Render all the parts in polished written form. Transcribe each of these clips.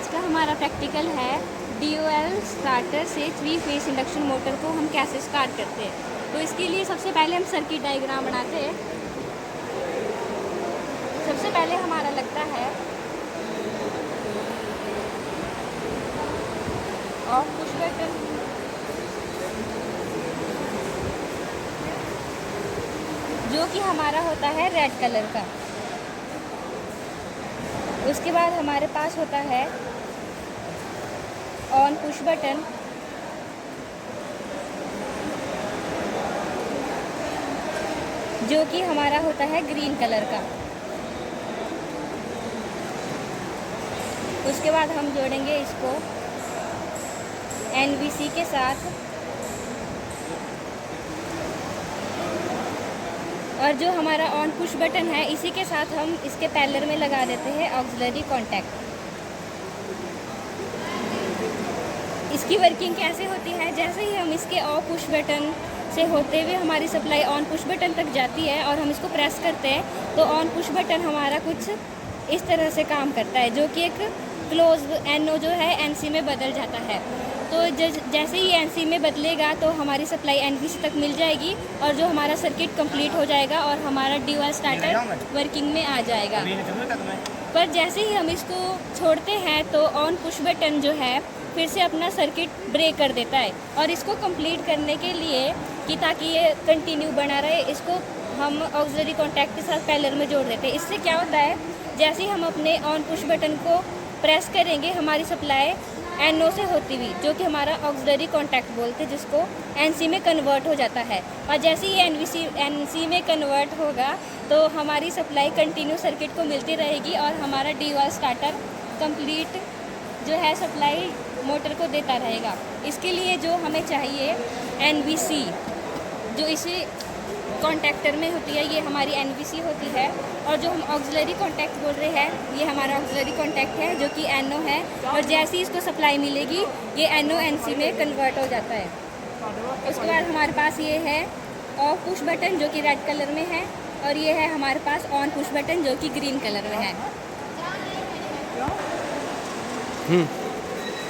आज का हमारा प्रैक्टिकल है DOL स्टार्टर से 3 फेस इंडक्शन मोटर को हम कैसे स्टार्ट करते हैं। तो इसके लिए सबसे पहले हम सर्किट डायग्राम बनाते हैं। सबसे पहले हमारा लगता है ऑफ पुश बटन, जो कि हमारा होता है रेड कलर का। उसके बाद हमारे पास होता है ऑन पुश बटन, जो कि हमारा होता है ग्रीन कलर का। उसके बाद हम जोड़ेंगे इसको NVC के साथ, और जो हमारा ऑन पुश बटन है इसी के साथ हम इसके पैरेलल में लगा देते हैं ऑक्सिलरी कॉन्टैक्ट। इसकी वर्किंग कैसे होती है, जैसे ही हम इसके ऑफ पुश बटन से होते हुए हमारी सप्लाई ऑन पुश बटन तक जाती है और हम इसको प्रेस करते हैं तो ऑन पुश बटन हमारा कुछ इस तरह से काम करता है, जो कि एक क्लोज NO जो है NC में बदल जाता है। तो जैसे ही NC में बदलेगा तो हमारी सप्लाई NVC तक मिल जाएगी और जो हमारा सर्किट कंप्लीट हो जाएगा और हमारा DOL स्टार्टर वर्किंग में आ जाएगा। पर जैसे ही हम इसको छोड़ते हैं तो ऑन पुश बटन जो है फिर से अपना सर्किट ब्रेक कर देता है, और इसको कंप्लीट करने के लिए कि ताकि ये कंटिन्यू बना रहे, इसको हम ऑक्सिलरी कॉन्टैक्ट के साथ पैरेलल में जोड़ देते हैं। इससे क्या होता है, जैसे ही हम अपने ऑन पुश बटन को प्रेस करेंगे हमारी सप्लाई NO से होती हुई, जो कि हमारा ऑक्सिलरी कॉन्टैक्ट बोलते हैं, जिसको NC में कन्वर्ट हो जाता है। और जैसे ही NC में कन्वर्ट होगा तो हमारी सप्लाई कंटिन्यू सर्किट को मिलती रहेगी और हमारा DOL स्टार्टर कंप्लीट जो है सप्लाई मोटर को देता रहेगा। इसके लिए जो हमें चाहिए NVC, जो इसी कॉन्टैक्टर में होती है, ये हमारी NVC होती है। और जो हम ऑक्सिलरी कॉन्टैक्ट बोल रहे हैं ये हमारा ऑक्सिलरी कॉन्टैक्ट है, जो कि NO है, और जैसे ही इसको सप्लाई मिलेगी ये NO NC में कन्वर्ट हो जाता है। उसके बाद हमारे पास ये है ऑफ पुश बटन, जो कि रेड कलर में है, और ये है हमारे पास ऑन पुश बटन, जो कि ग्रीन कलर में है।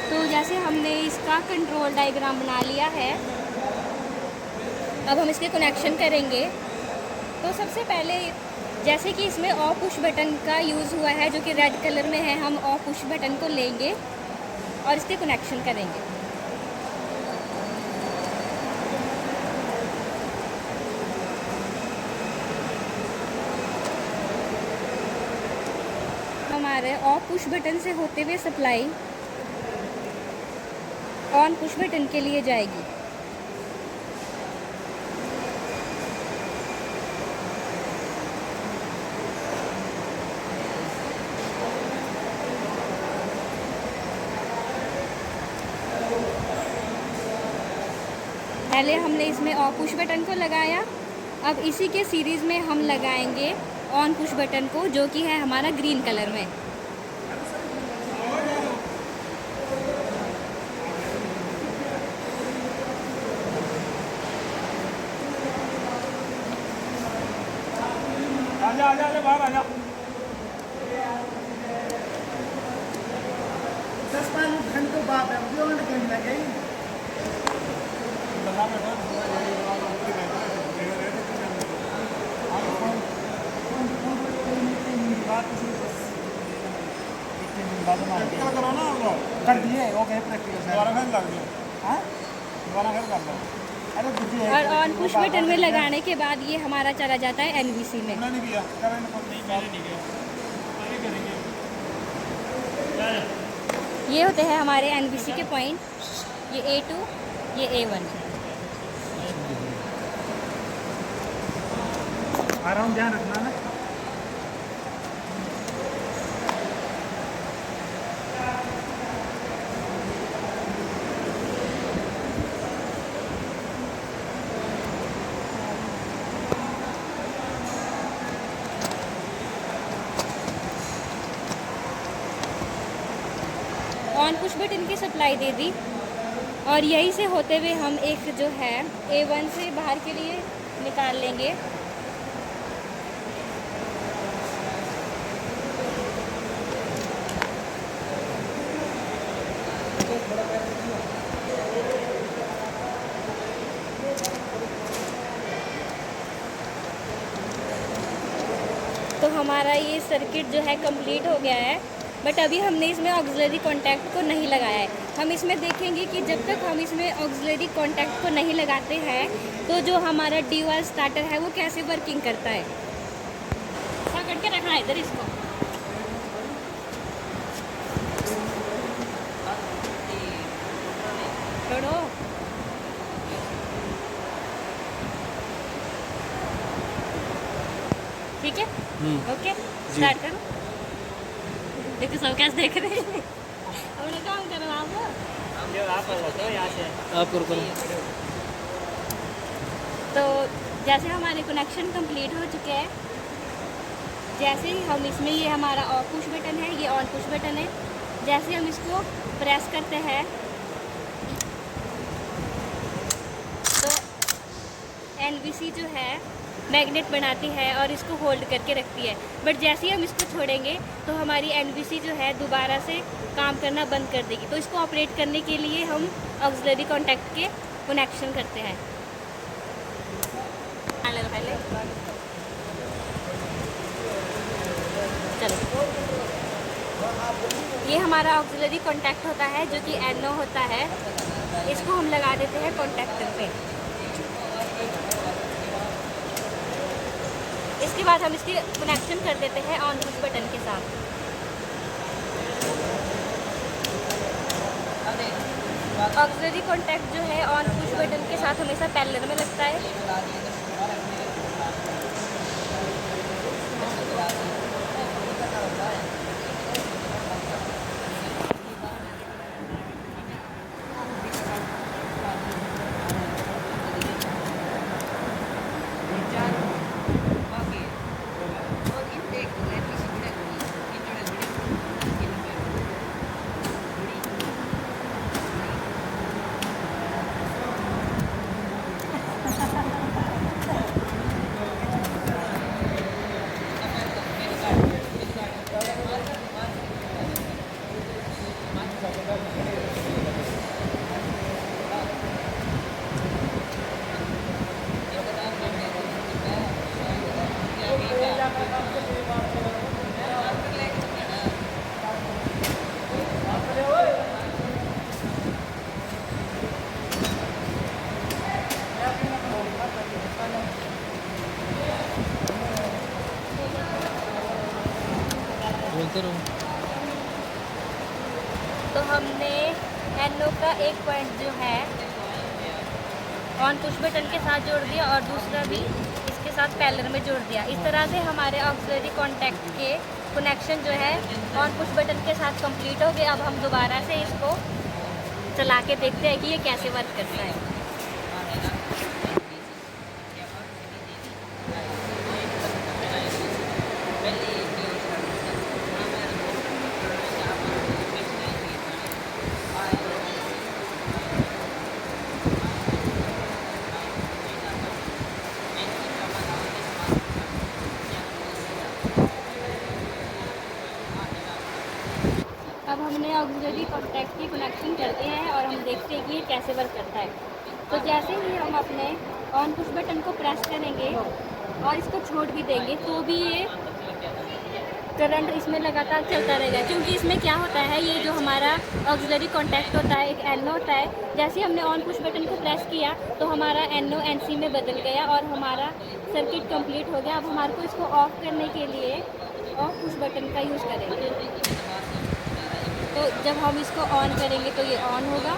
तो जैसे हमने इसका कंट्रोल डायग्राम बना लिया है, अब हम इसके कनेक्शन करेंगे। तो सबसे पहले जैसे कि इसमें ऑफ पुश बटन का यूज़ हुआ है, जो कि रेड कलर में है, हम ऑफ पुश बटन को लेंगे और इसके कनेक्शन करेंगे। हमारे ऑफ पुश बटन से होते हुए सप्लाई ऑन पुश बटन के लिए जाएगी। पहले हमने इसमें ऑफ पुश बटन को लगाया, अब इसी के सीरीज़ में हम लगाएंगे ऑन पुश बटन को, जो कि है हमारा ग्रीन कलर में। आजा बाहर आजा। 10-15 घंटों बाद लगे कर दिए ओके प्रैक्टिकल दोबारा फिर लग गया। हाँ दोबारा फिर कर लो। अरे और ऑन पुश बटन में लगाने के बाद ये हमारा चला जाता है NVC में। नहीं किया, मैंने नहीं किया। आगे करेंगे। ये होते हैं हमारे NVC के पॉइंट, ये A2, ये A1। आराम ध्यान रखना ना। ऑन पुश बटन की सप्लाई दे दी और यहीं से होते हुए हम एक जो है A1 से बाहर के लिए निकाल लेंगे। तो हमारा ये सर्किट जो है कंप्लीट हो गया है, बट अभी हमने इसमें ऑक्सिलरी कॉन्टैक्ट को नहीं लगाया है। हम इसमें देखेंगे कि जब तक हम इसमें ऑक्सिलरी कॉन्टैक्ट को नहीं लगाते हैं तो जो हमारा ड्यूअल स्टार्टर है वो कैसे वर्किंग करता है। पकड़ के रखना है इधर इसको। छोड़ो। ठीक है, ओके, स्टार्ट करो। देखो सब कैसे देख रहे हैं। हमने काम करो आप करो। तो जैसे हमारे कनेक्शन कंप्लीट हो चुके हैं, जैसे ही हम इसमें, ये हमारा ऑफ पुश बटन है, ये ऑन पुश बटन है, जैसे हम इसको प्रेस करते हैं तो एनवीसी जो है मैग्नेट बनाती है और इसको होल्ड करके रखती है। बट जैसे ही हम इसको छोड़ेंगे तो हमारी एनवीसी जो है दोबारा से काम करना बंद कर देगी। तो इसको ऑपरेट करने के लिए हम ऑक्सिलरी कॉन्टैक्ट के कनेक्शन करते हैं। पहले चलो, ये हमारा ऑक्सिलरी कॉन्टैक्ट होता है जो कि NO होता है। इसको हम लगा देते हैं कॉन्टैक्टर पे। इसके बाद हम इसके कनेक्शन कर देते हैं ऑन पुश बटन के साथ। ऑक्सिलरी कॉन्टैक्ट जो है ऑन पुश बटन के साथ हमेशा पैरेलल में लगता है। तो हमने NO का एक पॉइंट जो है ऑन पुश बटन के साथ जोड़ दिया और दूसरा भी इसके साथ पैरेलल में जोड़ दिया। इस तरह से हमारे ऑक्सिलरी कॉन्टैक्ट के कनेक्शन जो है ऑन पुश बटन के साथ कंप्लीट हो गए। अब हम दोबारा से इसको चला के देखते हैं कि ये कैसे वर्क करता है। अब हमने ऑक्सिलरी कॉन्टैक्ट की कनेक्शन कर दिए हैं और हम देखते हैं कि ये कैसे वर्क करता है। तो जैसे ही हम अपने ऑन पुश बटन को प्रेस करेंगे और इसको छोड़ भी देंगे तो भी ये करंट इसमें लगातार चलता रहेगा, क्योंकि इसमें क्या होता है, ये जो हमारा ऑक्सिलरी कॉन्टैक्ट होता है एक NO होता है। जैसे हमने ऑन पुश बटन को प्रेस किया तो हमारा NO NC में बदल गया और हमारा सर्किट कंप्लीट हो गया। अब हमारे को इसको ऑफ करने के लिए ऑफ पुश बटन का यूज़ करेंगे। तो जब हम इसको ऑन करेंगे तो ये ऑन होगा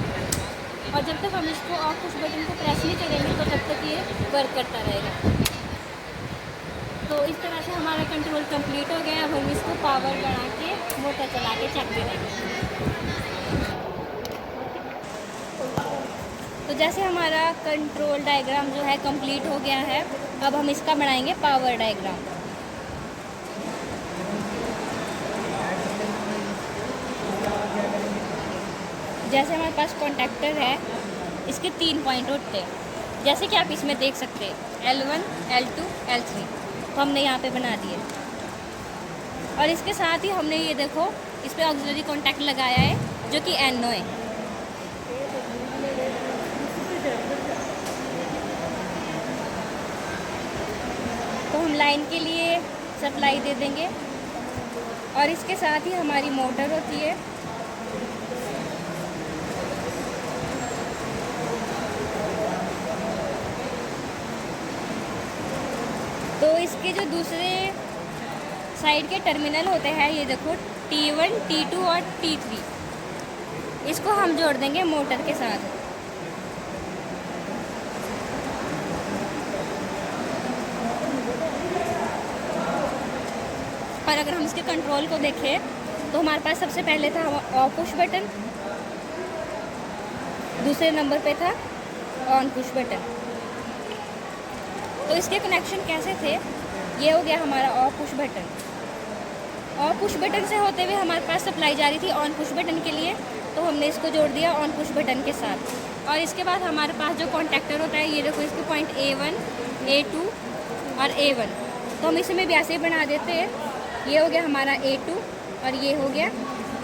और जब तक हम इसको ऑफ पुश बटन को प्रेस नहीं करेंगे तो तब तक ये वर्क करता रहेगा। तो इस तरह से हमारा कंट्रोल कंप्लीट हो गया। अब हम इसको पावर बढ़ा के मोटर चला के चेक करेंगे। तो जैसे हमारा कंट्रोल डायग्राम जो है कंप्लीट हो गया है, अब हम इसका बनाएंगे पावर डायग्राम। जैसे हमारे पास कॉन्टैक्टर है, इसके 3 पॉइंट होते हैं, जैसे कि आप इसमें देख सकते हैं L1, L2, L3। तो हमने यहाँ पे बना दिए और इसके साथ ही हमने ये देखो इस पर ऑक्सिलरी कॉन्टैक्ट लगाया है जो कि NO है। तो हम लाइन के लिए सप्लाई दे देंगे और इसके साथ ही हमारी मोटर होती है। तो इसके जो दूसरे साइड के टर्मिनल होते हैं, ये देखो T1, T2 और T3, इसको हम जोड़ देंगे मोटर के साथ। और अगर हम इसके कंट्रोल को देखें तो हमारे पास सबसे पहले था ऑफ पुश बटन, दूसरे नंबर पे था ऑन पुश बटन। तो इसके कनेक्शन कैसे थे, ये हो गया हमारा of push button. Of push button से होते हुए हमारे पास सप्लाई जा रही थी ऑन पुश बटन के लिए, तो हमने इसको जोड़ दिया ऑन पुश बटन के साथ। और इसके बाद हमारे पास जो कॉन्टैक्टर होता है, ये देखो इसके पॉइंट A1, A2 और A1, तो हम इसे में भी ऐसे ही बना देते हैं। ये हो गया हमारा A2 और ये हो गया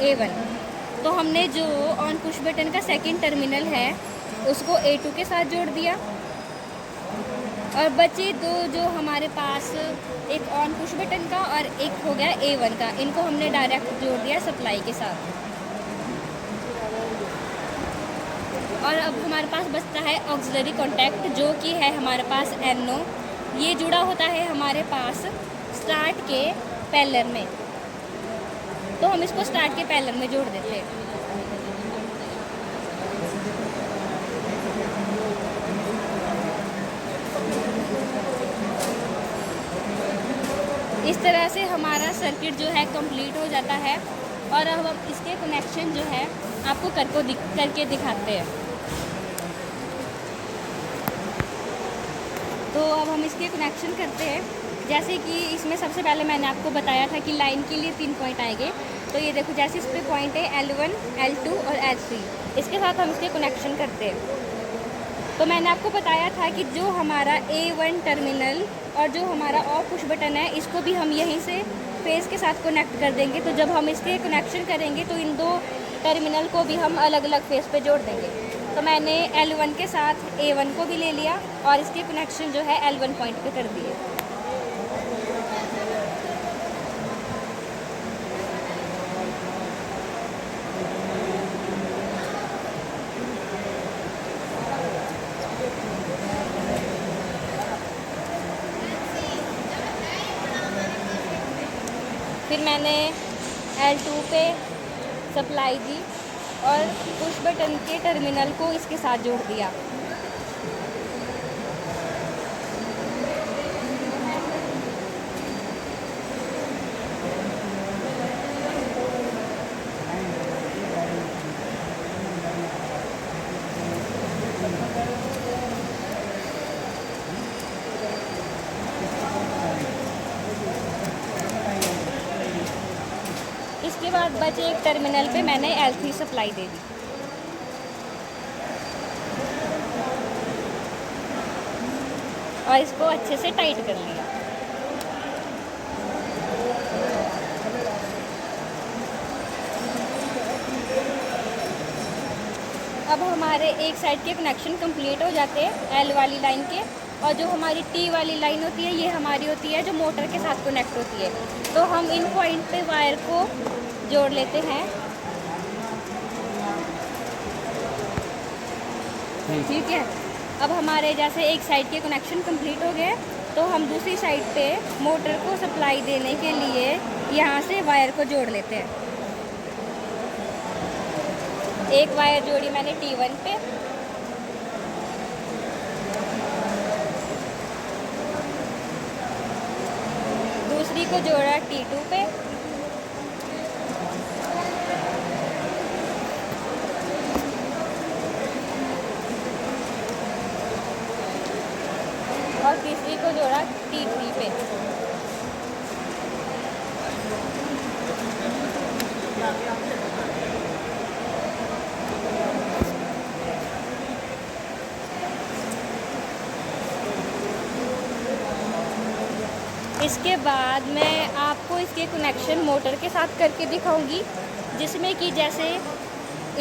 A1। तो हमने जो ऑन पुश बटन का सेकंड टर्मिनल है उसको A2 के साथ जोड़ दिया, और बचे दो जो हमारे पास, एक ऑन पुश बटन का और एक हो गया A1 का, इनको हमने डायरेक्ट जोड़ दिया सप्लाई के साथ। और अब हमारे पास बचता है ऑक्सिलरी कॉन्टैक्ट, जो कि है हमारे पास NO। ये जुड़ा होता है हमारे पास स्टार्ट के पैरेलल में, तो हम इसको स्टार्ट के पैरेलल में जोड़ देते हैं। इस तरह से हमारा सर्किट जो है कंप्लीट हो जाता है। और अब हम इसके कनेक्शन जो है आपको करके दिखाते हैं। तो अब हम इसके कनेक्शन करते हैं। जैसे कि इसमें सबसे पहले मैंने आपको बताया था कि लाइन के लिए 3 पॉइंट आएंगे। तो ये देखो, जैसे इस पर पॉइंट है L1, L2 और L3, इसके साथ हम इसके कनेक्शन करते हैं। तो मैंने आपको बताया था कि जो हमारा A1 टर्मिनल और जो हमारा ऑफ पुश बटन है, इसको भी हम यहीं से फेस के साथ कनेक्ट कर देंगे। तो जब हम इसके कनेक्शन करेंगे तो इन दो टर्मिनल को भी हम अलग अलग फेस पे जोड़ देंगे। तो मैंने L1 के साथ A1 को भी ले लिया और इसके कनेक्शन जो है L1 पॉइंट पे कर दिए। फिर मैंने L2 पे सप्लाई दी और पुश बटन के टर्मिनल को इसके साथ जोड़ दिया। इसके बाद बचे एक टर्मिनल पे मैंने L3 सप्लाई दे दी। और इसको अच्छे से टाइट कर लिया। अब हमारे एक साइड के कनेक्शन कंप्लीट हो जाते हैं L वाली लाइन के, और जो हमारी T वाली लाइन होती है, ये हमारी होती है जो मोटर के साथ कनेक्ट होती है। तो हम इन पॉइंट पे वायर को जोड़ लेते हैं। ठीक है, अब हमारे जैसे एक साइड के कनेक्शन कंप्लीट हो गए, तो हम दूसरी साइड पे मोटर को सप्लाई देने के लिए यहाँ से वायर को जोड़ लेते हैं। एक वायर जोड़ी मैंने T1 पे, दूसरी को जोड़ा T2 पे, और तीसरी को जोड़ा T3 पे। इसके बाद मैं आपको इसके कनेक्शन मोटर के साथ करके दिखाऊंगी, जिसमें कि जैसे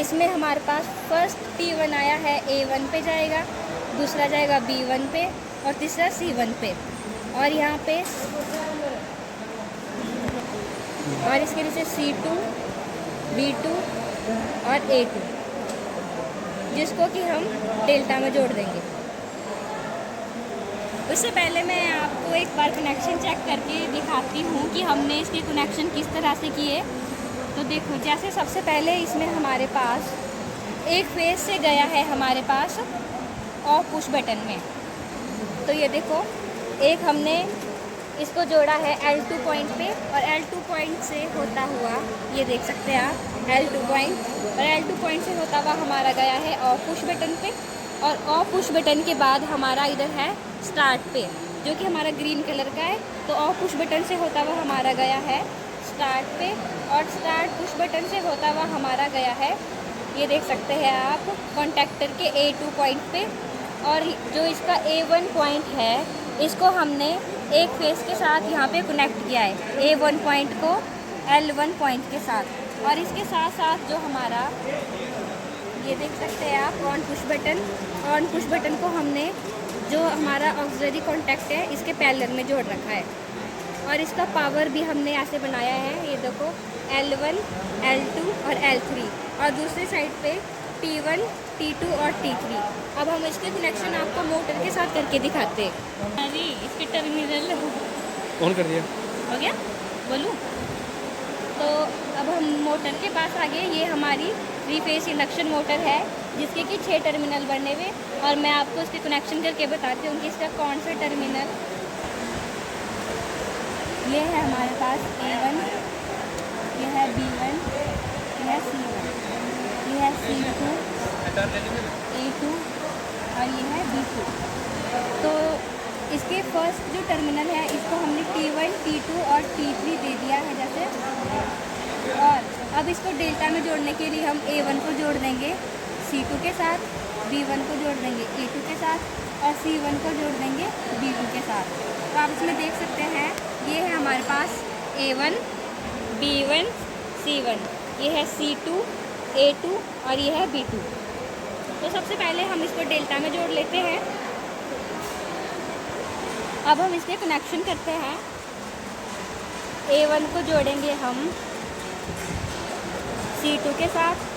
इसमें हमारे पास फर्स्ट T1 आया है A1 पे जाएगा, दूसरा जाएगा B1 पे और तीसरा C1 पे। और यहाँ पे और इसके नीचे C2, B2 और A2, जिसको कि हम डेल्टा में जोड़ देंगे। उससे पहले मैं आपको एक बार कनेक्शन चेक करके दिखाती हूँ कि हमने इसके कनेक्शन किस तरह से किए। तो देखो, जैसे सबसे पहले इसमें हमारे पास एक फेज से गया है हमारे पास ऑफ पुश बटन में। तो ये देखो, एक हमने इसको जोड़ा है L2 पॉइंट पे और L2 पॉइंट से होता हुआ, ये देख सकते हैं आप, L2 पॉइंट और L2 पॉइंट से होता हुआ हमारा गया है ऑफ पुश बटन पे। और ऑफ पुश बटन के बाद हमारा इधर है स्टार्ट पे, जो कि हमारा ग्रीन कलर का है। तो ऑफ पुश बटन से होता हुआ हमारा गया है स्टार्ट पे और स्टार्ट पुश बटन से होता हुआ हमारा गया है, ये देख सकते हैं आप, कॉन्टैक्टर के A2 पॉइंट पे। और जो इसका A1 पॉइंट है, इसको हमने एक फेस के साथ यहाँ पे कनेक्ट किया है, A1 पॉइंट को L1 पॉइंट के साथ। और इसके साथ साथ जो हमारा, ये देख सकते हैं आप, ऑन पुश बटन को हमने, जो हमारा ऑक्सिलरी कॉन्टैक्ट है, इसके पैरेलल में जोड़ रखा है। और इसका पावर भी हमने ऐसे बनाया है, ये देखो, L1, L2 और L3। और दूसरी साइड पे T1, T2 और T3। अब हम इसके कनेक्शन आपको मोटर के साथ करके दिखाते हैं। अरे इसके टर्मिनल ऑन कर दिया। हो गया, बोलूँ? तो अब हम मोटर के पास आ गए। ये हमारी 3 फेस इंडक्शन मोटर है, जिसके कि 6 टर्मिनल बने हुए। और मैं आपको इसके कनेक्शन करके बताती हूँ कि इसका कौन सा टर्मिनल। ये है हमारे पास A1, ये है B1, ये है C1, ये है C2, A2 और ये है B2। तो इसके फर्स्ट जो टर्मिनल है, इसको हमने T1, T2 और T3 दे दिया है जैसे। और अब इसको डेल्टा में जोड़ने के लिए हम A1 को जोड़ देंगे C2 के साथ, B1 को जोड़ देंगे A2 के साथ और C1 को जोड़ देंगे B2 के साथ। तो आप इसमें देख सकते हैं, ये है हमारे पास A1, B1, C1, ये है C2, A2 और ये है B2। तो सबसे पहले हम इसको डेल्टा में जोड़ लेते हैं। अब हम इसके कनेक्शन करते हैं। A1 को जोड़ेंगे हम C2 के साथ,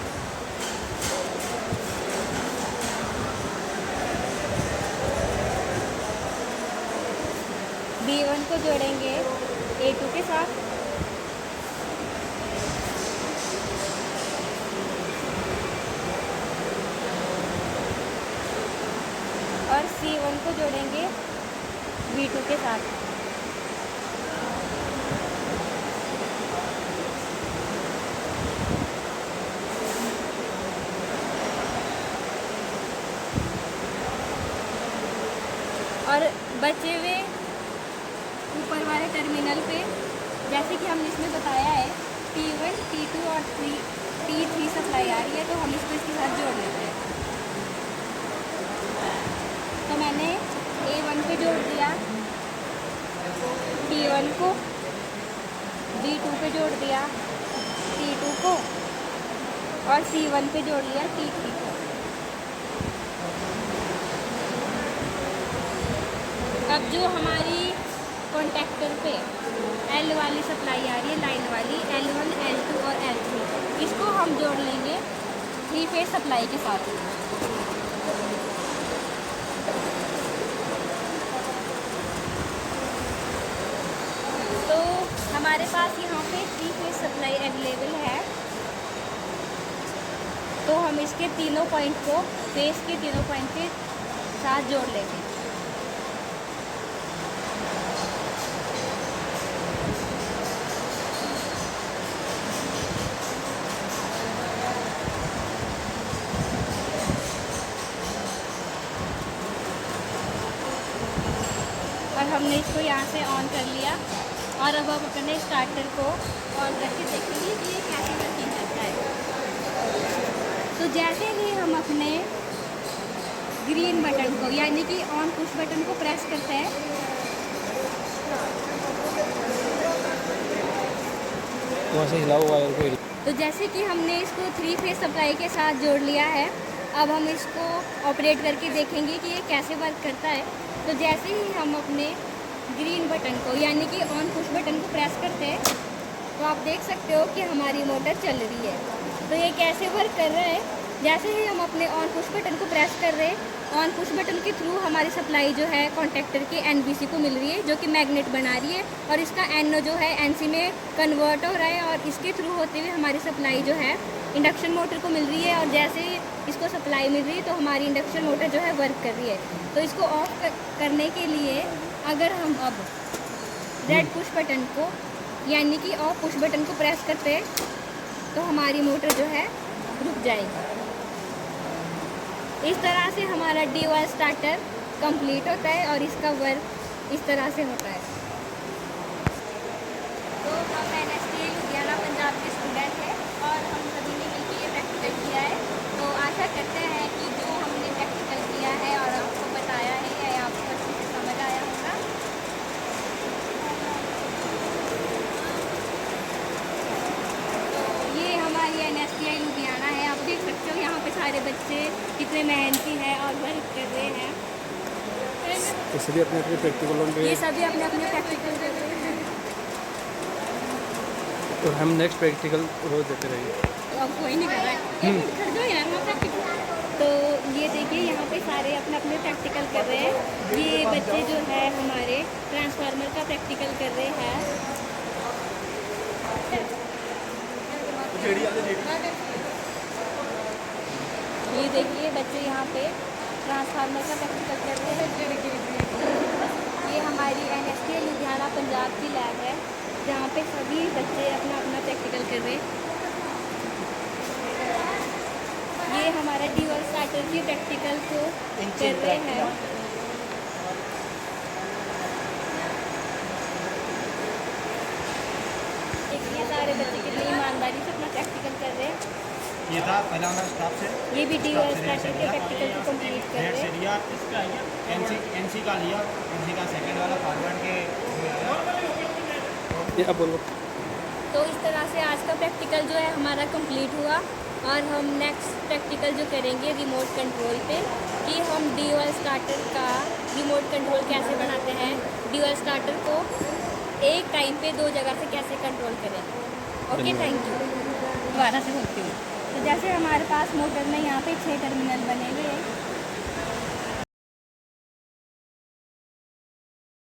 B1 को जोड़ेंगे A2 के साथ और C1 को जोड़ेंगे B2 के साथ। और बचे हुए ऊपर वाले टर्मिनल पे, जैसे कि हमने इसमें बताया है, T1, T2 और T3 सप्लाई आ रही है, तो हम इसको इसके साथ जोड़ लेते हैं। तो मैंने A1 पे जोड़ दिया T1 को, B2 पे जोड़ दिया T2 को और C1 पे जोड़ लिया T3 को। अब जो हमारी कॉन्टैक्टर पे L वाली सप्लाई आ रही है, लाइन वाली, L1, L2 और L3, इसको हम जोड़ लेंगे 3 फेज सप्लाई के साथ। तो हमारे पास यहाँ पे 3 फेज सप्लाई अवेलेबल है। तो हम इसके तीनों पॉइंट को, फेज के तीनों पॉइंट के साथ जोड़ लेंगे। और हमने इसको यहाँ से ऑन कर लिया। और अब हम अपने स्टार्टर को ऑन करके देखेंगे कि ये कैसे वर्किंग करता है। तो जैसे ही हम अपने ग्रीन बटन को, यानी कि ऑन पुश बटन को प्रेस करते हैं, वहाँ से हिलाओ वायर को। तो जैसे कि हमने इसको 3 फेज सप्लाई के साथ जोड़ लिया है, अब हम इसको ऑपरेट करके देखेंगे कि ये कैसे वर्क करता है। तो जैसे ही हम अपने ग्रीन बटन को, यानी कि ऑन पुश बटन को प्रेस करते हैं तो आप देख सकते हो कि हमारी मोटर चल रही है। तो ये कैसे वर्क कर रहा है, जैसे ही हम अपने ऑन पुश बटन को प्रेस कर रहे हैं, ऑन पुश बटन के थ्रू हमारी सप्लाई जो है कॉन्टैक्टर के NBC को मिल रही है, जो कि मैग्नेट बना रही है, और इसका NO जो है NC में कन्वर्ट हो रहा है, और इसके थ्रू होते हुए हमारी सप्लाई जो है इंडक्शन मोटर को मिल रही है। और जैसे ही इसको सप्लाई मिल रही है तो हमारी इंडक्शन मोटर जो है वर्क कर रही है। तो इसको ऑफ करने के लिए अगर हम अब रेड पुश बटन को, यानी कि ऑफ पुश बटन को प्रेस करते हैं तो हमारी मोटर जो है रुक जाएगी। इस तरह से हमारा DOS स्टार्टर कंप्लीट होता है और इसका वर्क इस तरह से होता है। तो हम NSTA लुधियाना पंजाब के स्टूडेंट हैं और हम सभी ने मिलकर ये प्रैक्टिकल किया है। तो आशा करते हैं कि जो हमने प्रैक्टिकल किया है और आपको बताया है या आपको अच्छे से समझ आया होगा। तो ये हमारी NSTA लुधियाना है। आप देख सकते हो यहाँ पे सारे बच्चे कितने मेहनती हैं और वर्क कर रहे हैं। ये सभी अपने अपने प्रैक्टिकलों पे, ये सभी अपने अपने प्रैक्टिकल कर रहे हैं। और हम नेक्स्ट प्रैक्टिकल रोज देते रहेंगे। तो अब कोई नहीं कर रहा है, खड़ जाओ यार वहाँ प्रैक्टिकल। तो ये देखिए यहाँ पे सारे अपने अपने प्रैक्टिकल कर रहे हैं। ये बच्चे जो है हमारे ट्रांसफार्मर का प्रैक्टिकल कर रहे हैं। ये देखिए बच्चे यहाँ पे ट्रांसफार्मर का प्रैक्टिकल कर रहे हैं। ये हमारी NSTA लुधियाना पंजाब की लैब है, जहाँ पे सभी बच्चे अपना अपना प्रैक्टिकल कर रहे हैं। ये हमारा DOS स्टार्टर की प्रैक्टिकल को कर रहे हैं। देखिए सारे बच्चे कितनी ईमानदारी से अपना प्रैक्टिकल कर रहे हैं। ये था पहला हमारा स्टाफ से। ये भी DOS स्टार्टर के प्रैक्टिकल को कंप्लीट कर रहे हैं। लिया इसका NC का लिया, NC का सेकंड वाला फॉरवर्ड के ये अब बोलो। तो इस तरह से आज का प्रैक्टिकल जो है हमारा कंप्लीट हुआ और हम नेक्स्ट प्रैक्टिकल जो करेंगे रिमोट कंट्रोल पे, कि हम DOS स्टार्टर का रिमोट कंट्रोल कैसे बनाते हैं, DOS स्टार्टर को एक टाइम पे 2 जगह से कैसे कंट्रोल करें। Okay, thank you. दोबारा से बोलती हूँ। तो जैसे हमारे पास मोटर में यहाँ पे 6 टर्मिनल बने हुए हैं,